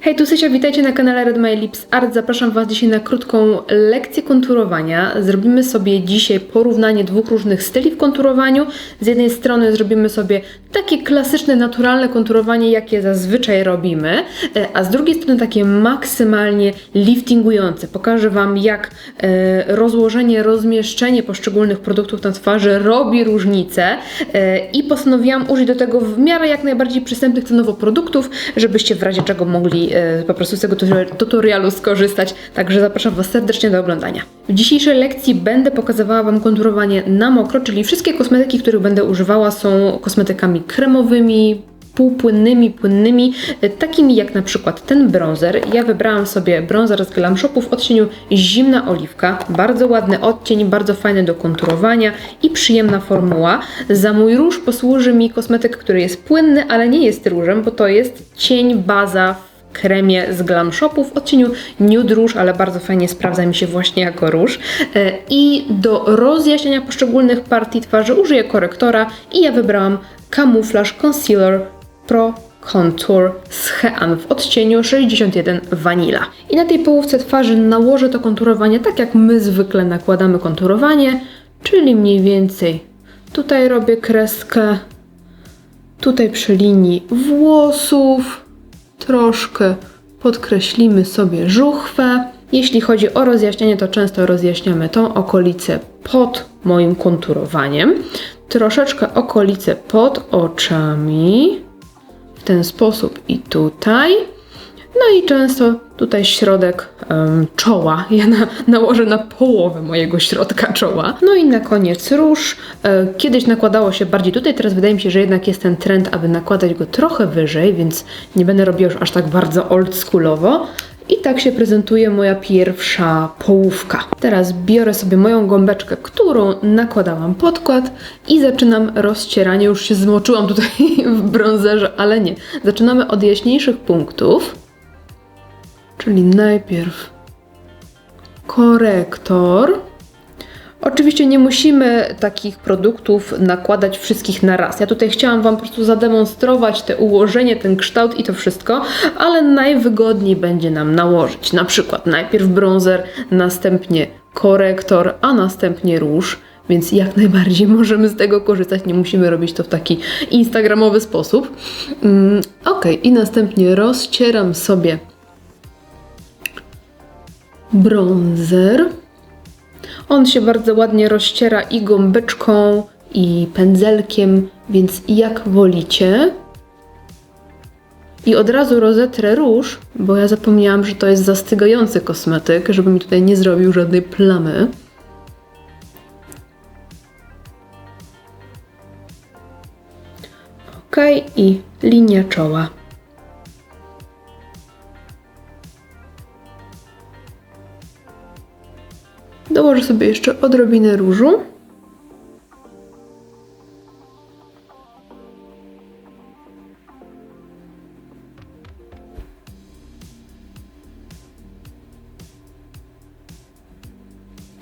Hej, tu Sysia, witajcie na kanale Red My Lips Art. Zapraszam Was dzisiaj na krótką lekcję konturowania. Zrobimy sobie dzisiaj porównanie dwóch różnych styli w konturowaniu. Z jednej strony zrobimy sobie takie klasyczne, naturalne konturowanie, jakie zazwyczaj robimy, a z drugiej strony takie maksymalnie liftingujące. Pokażę Wam, jak rozłożenie, rozmieszczenie poszczególnych produktów na twarzy robi różnicę i postanowiłam użyć do tego w miarę jak najbardziej przystępnych cenowo produktów, żebyście w razie czego mogli po prostu z tego tutorialu skorzystać. Także zapraszam Was serdecznie do oglądania. W dzisiejszej lekcji będę pokazywała Wam konturowanie na mokro, czyli wszystkie kosmetyki, których będę używała, są kosmetykami kremowymi, półpłynnymi, płynnymi, takimi jak na przykład ten bronzer. Ja wybrałam sobie bronzer z Glam Shopu w odcieniu Zimna Oliwka. Bardzo ładny odcień, bardzo fajny do konturowania i przyjemna formuła. Za mój róż posłuży mi kosmetyk, który jest płynny, ale nie jest różem, bo to jest cień baza w kremie z Glam Shopu w odcieniu Nude Róż, ale bardzo fajnie sprawdza mi się właśnie jako róż. I do rozjaśnienia poszczególnych partii twarzy użyję korektora i ja wybrałam Camouflage Concealer Pro Contour z Hean w odcieniu 61 Vanilla. I na tej połówce twarzy nałożę to konturowanie tak, jak my zwykle nakładamy konturowanie, czyli mniej więcej tutaj robię kreskę, tutaj przy linii włosów, troszkę podkreślimy sobie żuchwę. Jeśli chodzi o rozjaśnienie, to często rozjaśniamy tą okolicę pod moim konturowaniem, troszeczkę okolicę pod oczami, w ten sposób i tutaj. No i często tutaj środek czoła. Ja nałożę na połowę mojego środka czoła. No i na koniec róż. Kiedyś nakładało się bardziej tutaj, teraz wydaje mi się, że jednak jest ten trend, aby nakładać go trochę wyżej, więc nie będę robiła już aż tak bardzo oldschoolowo. I tak się prezentuje moja pierwsza połówka. Teraz biorę sobie moją gąbeczkę, którą nakładałam podkład i zaczynam rozcieranie. Już się zmoczyłam tutaj w bronzerze, ale nie. Zaczynamy od jaśniejszych punktów. Czyli najpierw korektor. Oczywiście nie musimy takich produktów nakładać wszystkich na raz. Ja tutaj chciałam Wam po prostu zademonstrować te ułożenie, ten kształt i to wszystko, ale najwygodniej będzie nam nałożyć na przykład najpierw bronzer, następnie korektor, a następnie róż. Więc jak najbardziej możemy z tego korzystać, nie musimy robić to w taki instagramowy sposób. Ok, i następnie rozcieram sobie bronzer. On się bardzo ładnie rozciera i gąbeczką, i pędzelkiem, więc jak wolicie. I od razu rozetrę róż, bo ja zapomniałam, że to jest zastygający kosmetyk, żeby mi tutaj nie zrobił żadnej plamy. Ok, i linia czoła. Dołożę sobie jeszcze odrobinę różu.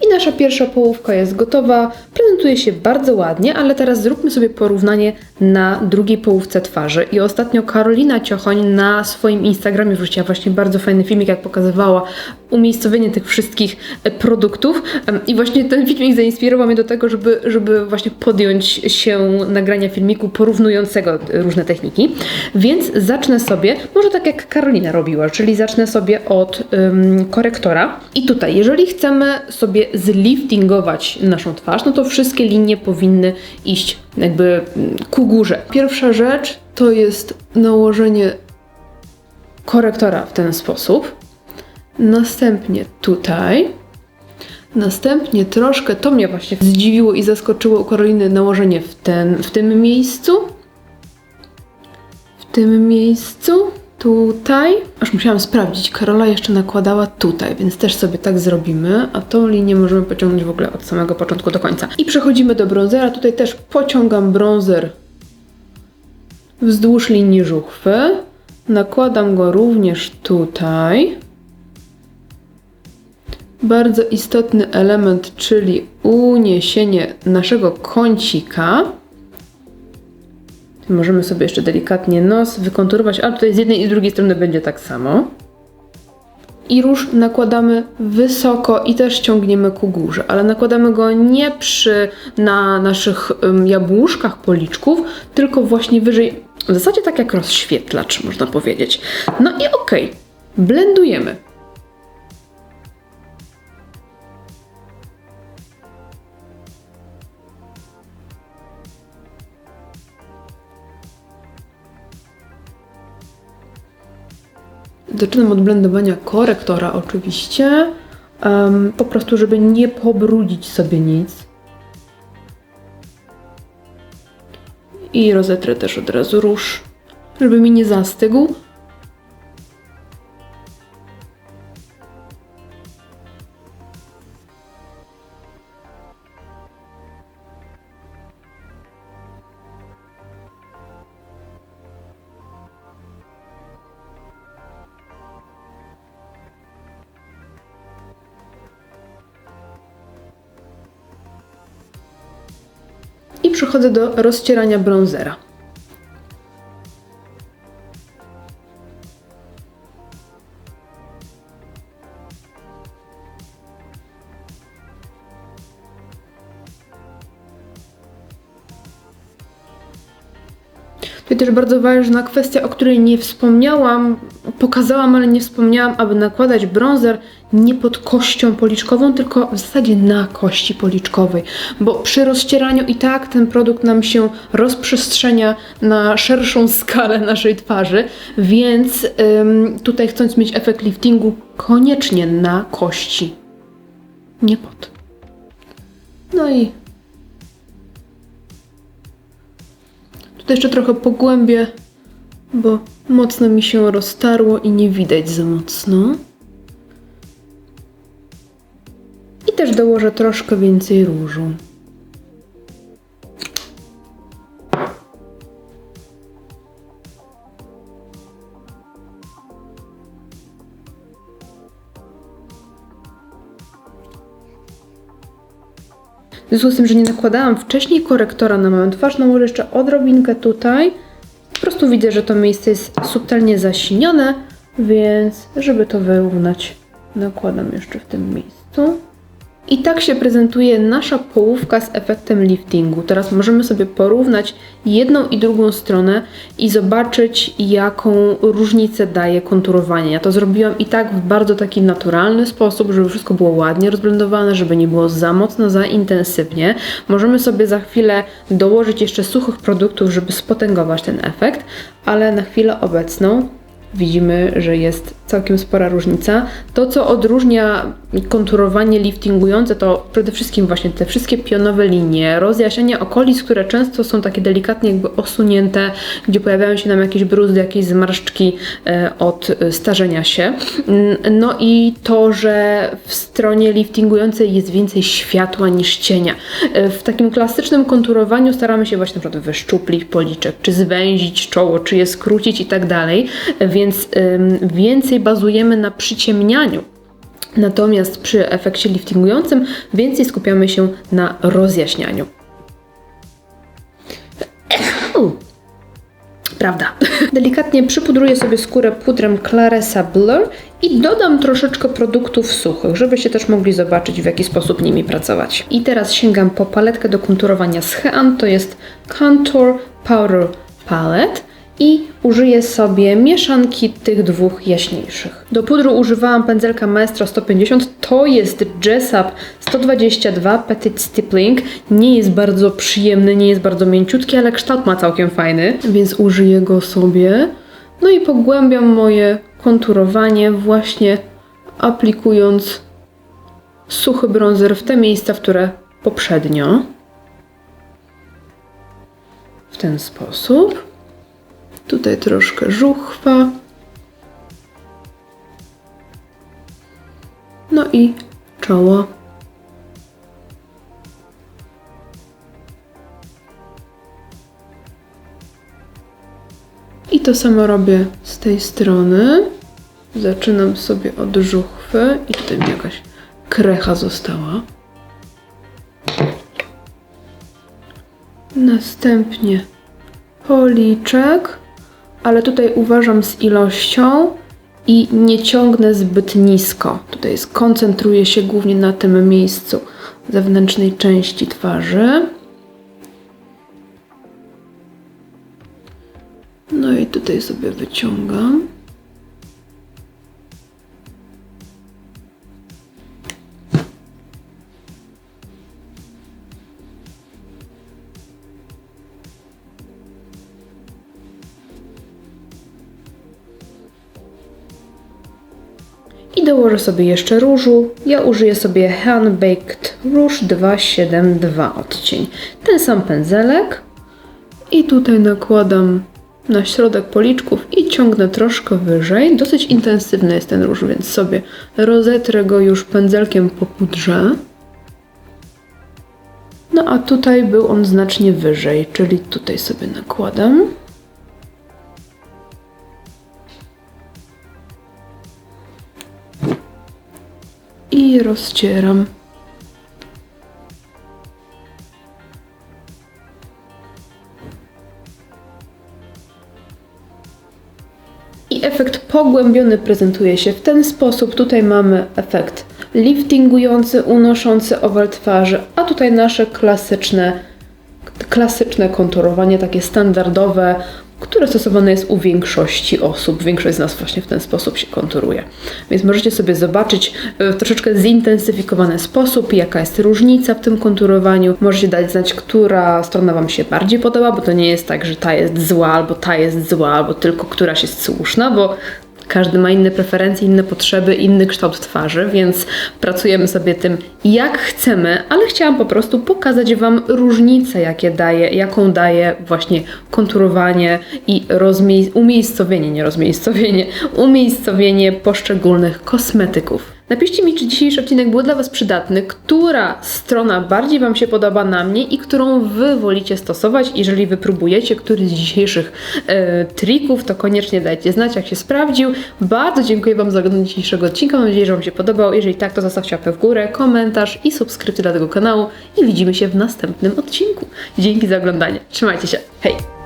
I nasza pierwsza połówka jest gotowa. Prezentuje się bardzo ładnie, ale teraz zróbmy sobie porównanie na drugiej połówce twarzy. I ostatnio Karolina Ciochoń na swoim Instagramie wrzuciła właśnie bardzo fajny filmik, jak pokazywała umiejscowienie tych wszystkich produktów. I właśnie ten filmik zainspirował mnie do tego, żeby właśnie podjąć się nagrania filmiku porównującego różne techniki. Więc zacznę sobie, może tak jak Karolina robiła, czyli zacznę sobie od korektora. I tutaj, jeżeli chcemy sobie zliftingować naszą twarz, no to wszystkie linie powinny iść jakby ku górze. Pierwsza rzecz to jest nałożenie korektora w ten sposób. Następnie tutaj. Następnie troszkę, to mnie właśnie zdziwiło i zaskoczyło u Karoliny, nałożenie w tym miejscu. W tym miejscu. Tutaj. Aż musiałam sprawdzić, Karola jeszcze nakładała tutaj, więc też sobie tak zrobimy, a tą linię możemy pociągnąć w ogóle od samego początku do końca. I przechodzimy do bronzera. Tutaj też pociągam bronzer wzdłuż linii żuchwy. Nakładam go również tutaj. Bardzo istotny element, czyli uniesienie naszego kącika. Możemy sobie jeszcze delikatnie nos wykonturować, ale tutaj z jednej i z drugiej strony będzie tak samo. I róż nakładamy wysoko i też ciągniemy ku górze, ale nakładamy go nie na naszych jabłuszkach policzków, tylko właśnie wyżej, w zasadzie tak jak rozświetlacz, można powiedzieć. No i okej, blendujemy. Zaczynam od blendowania korektora oczywiście, po prostu żeby nie pobrudzić sobie nic. I rozetrę też od razu róż, żeby mi nie zastygł. I przechodzę do rozcierania bronzera. Tutaj też bardzo ważna kwestia, o której nie wspomniałam, pokazałam, ale nie wspomniałam, aby nakładać bronzer nie pod kością policzkową, tylko w zasadzie na kości policzkowej, bo przy rozcieraniu i tak ten produkt nam się rozprzestrzenia na szerszą skalę naszej twarzy, więc tutaj chcąc mieć efekt liftingu, koniecznie na kości, nie pod. No i tutaj jeszcze trochę pogłębię, bo mocno mi się roztarło i nie widać za mocno. I też dołożę troszkę więcej różu. W związku z tym, że nie nakładałam wcześniej korektora na moją twarz, nałożę jeszcze odrobinkę tutaj. Po prostu widzę, że to miejsce jest subtelnie zasinione, więc żeby to wyrównać, nakładam jeszcze w tym miejscu. I tak się prezentuje nasza połówka z efektem liftingu. Teraz możemy sobie porównać jedną i drugą stronę i zobaczyć, jaką różnicę daje konturowanie. Ja to zrobiłam i tak w bardzo taki naturalny sposób, żeby wszystko było ładnie rozblendowane, żeby nie było za mocno, za intensywnie. Możemy sobie za chwilę dołożyć jeszcze suchych produktów, żeby spotęgować ten efekt, ale na chwilę obecną widzimy, że jest całkiem spora różnica. To, co odróżnia konturowanie liftingujące, to przede wszystkim właśnie te wszystkie pionowe linie, rozjaśnienia okolic, które często są takie delikatnie jakby osunięte, gdzie pojawiają się nam jakieś bruzdy, jakieś zmarszczki od starzenia się. No i to, że w stronie liftingującej jest więcej światła niż cienia. W takim klasycznym konturowaniu staramy się właśnie na przykład wyszczuplić policzek, czy zwęzić czoło, czy je skrócić i tak dalej, więc więcej bazujemy na przyciemnianiu. Natomiast przy efekcie liftingującym więcej skupiamy się na rozjaśnianiu. Prawda. Delikatnie przypudruję sobie skórę pudrem Claresa Blur i dodam troszeczkę produktów suchych, żebyście też mogli zobaczyć, w jaki sposób nimi pracować. I teraz sięgam po paletkę do konturowania z Hean, to jest Contour Powder Palette. I użyję sobie mieszanki tych dwóch jaśniejszych. Do pudru używałam pędzelka Maestro 150, to jest Jessup 122 Petit Stippling. Nie jest bardzo przyjemny, nie jest bardzo mięciutki, ale kształt ma całkiem fajny, więc użyję go sobie. No i pogłębiam moje konturowanie właśnie aplikując suchy bronzer w te miejsca, w które poprzednio. W ten sposób. Tutaj troszkę żuchwa. No i czoło. I to samo robię z tej strony. Zaczynam sobie od żuchwy i tutaj mi jakaś krecha została. Następnie policzek, ale tutaj uważam z ilością i nie ciągnę zbyt nisko. Tutaj skoncentruję się głównie na tym miejscu zewnętrznej części twarzy. No i tutaj sobie wyciągam. I dołożę sobie jeszcze różu. Ja użyję sobie Hand Baked Rouge 272 odcień. Ten sam pędzelek. I tutaj nakładam na środek policzków i ciągnę troszkę wyżej. Dosyć intensywny jest ten róż, więc sobie rozetrę go już pędzelkiem po pudrze. No a tutaj był on znacznie wyżej, czyli tutaj sobie nakładam. I rozcieram. I efekt pogłębiony prezentuje się w ten sposób. Tutaj mamy efekt liftingujący, unoszący owal twarzy, a tutaj nasze klasyczne konturowanie, takie standardowe, które stosowane jest u większości osób. Większość z nas właśnie w ten sposób się konturuje. Więc możecie sobie zobaczyć w troszeczkę zintensyfikowany sposób, jaka jest różnica w tym konturowaniu. Możecie dać znać, która strona Wam się bardziej podoba, bo to nie jest tak, że ta jest zła, albo ta jest zła, albo tylko któraś jest słuszna, bo każdy ma inne preferencje, inne potrzeby, inny kształt twarzy, więc pracujemy sobie tym jak chcemy, ale chciałam po prostu pokazać Wam różnice, jaką daje właśnie konturowanie i umiejscowienie poszczególnych kosmetyków. Napiszcie mi, czy dzisiejszy odcinek był dla Was przydatny, która strona bardziej Wam się podoba na mnie i którą Wy wolicie stosować. Jeżeli wypróbujecie któryś z dzisiejszych trików, to koniecznie dajcie znać, jak się sprawdził. Bardzo dziękuję Wam za oglądanie dzisiejszego odcinka. Mam nadzieję, że Wam się podobał. Jeżeli tak, to zostawcie łapkę w górę, komentarz i subskrypcję dla tego kanału i widzimy się w następnym odcinku. Dzięki za oglądanie. Trzymajcie się. Hej!